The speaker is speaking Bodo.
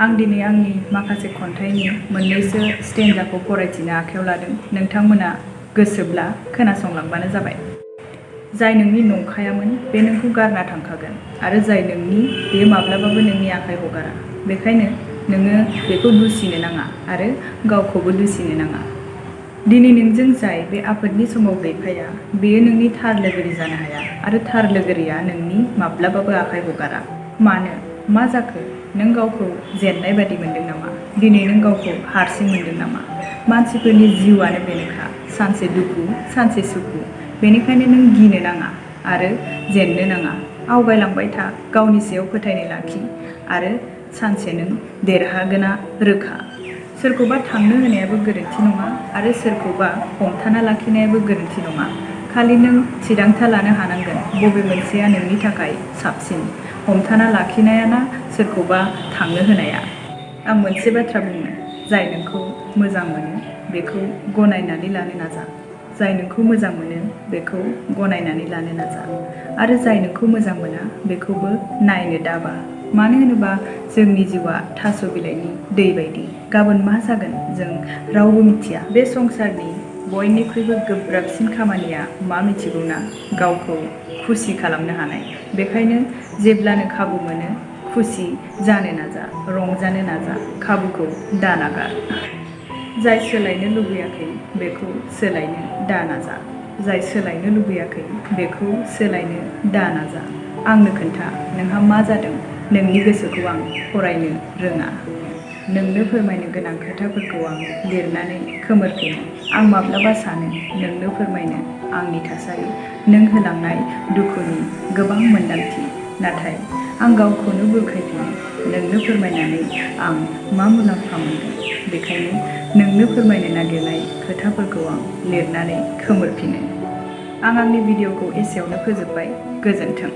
आं दिनै आंनि माखासे खन्थाइनि मोननैसो स्टेन्जाखौ फरायथिनो आखायाव लादों। नोंथांमोना गोसोब्ला खोनासंलांबानो जाबाय। जाय नोंनि नंखायामोन बे नोंखौ गारना थांखागोन आरो जाय नोंनि बेयो माब्लाबाबो नोंनि आखाइ हगारा। बेखायनो नोङो बेखौ दुसिनो नाङा आरो गावखौबो दुसिनो नाङा। दिनै नोंजों जाय बे आफोदनि समाव गैफाया बेयो नोंनि थार लोगोरि जानो हाया आरो थार लोगोरिया नोंनि माब्लाबाबो आखाइ हगारा। मानो? मा जाखो? नों गावखौ जेननाय बादि मोनदों नामा? दिनै नों गावखौ हारसिं मोनदों नामा? मानसिफोरनि जिउआनो बेनोखा, सानसे दुखु सानसे सुखु। बेनिखायनो नों गिनो नाङा आरो जेननो नाङा। आवगायलांबाय था, गावनि सायाव फोथायनाय लाखि आरो सानसे नों देरहागोना रोखा। सोरखौबा थांनो होनायाबो गोरोन्थि नङा आरो सोरखौबा हमथाना लाखिनायाबो गोरोन्थि नङा। खालि नों थिरांथा लानो हानांगोन बबे मोनसेया नोंनि थाखाय साबसिन, हमथाना लाखिनाया ना सोरखौबा थांनो होनाया। आं मोनसे बाथ्रा बुंनो, जाय नोंखौ मोजां मोनो बेखौ गनायनानै लानो नाजा। जाय नोंखौ मोजां मोनो बेखौ गनायनानै लानो नाजा आरो जाय नोंखौ मोजां मोना बेखौबो नायनो दाबा। मानो होनोबा जोंनि जिउआ थास' बिलाइनि दै बायदि। गाबोन मा जागोन जों रावबो मिथिया। बे संसारनि बयनिख्रुइबो गोब्राबसिन खामानिया मा मिथिगौना? गावखौ खुसि खालामनो हानाय। बेखायनो जेब्लानो खाबु मोनो खुसि जानो नाजा, रंजानो नाजा, खाबुखौ दानागार। जाय सोलायनो लुबैयाखै बेखौ सोलायनो दानाजा। जाय सोलायनो लुबैयाखै बेखौ सोलायनो दानाजा। आंनो खोन्था, नोंहा मा जादों? नोंनि गोसोखौ आं फरायनो रोङा। नोंनो फोरमायनो गोनां खोथाफोरखौ आं लिरनानै खोमोरफिनो। आं माब्लाबा सानो नोंनो फोरमायनो आंनि थासारि, नों होलांनाय दुखुनि गोबां मोन्दांथि। नाथाय आं गावखौनो बुरखायफिनो, नोंनो फोरमायनानै आं मा मुलाम्फा मोनगोन? बेखायनो नोंनो फोरमायनो नागिरनाय खोथाफोरखौ आं लिरनानै खोमोरफिनो। आं आंनि भिडिअ'खौ एसेयावनो फोजोबबाय। गोजोन्थों।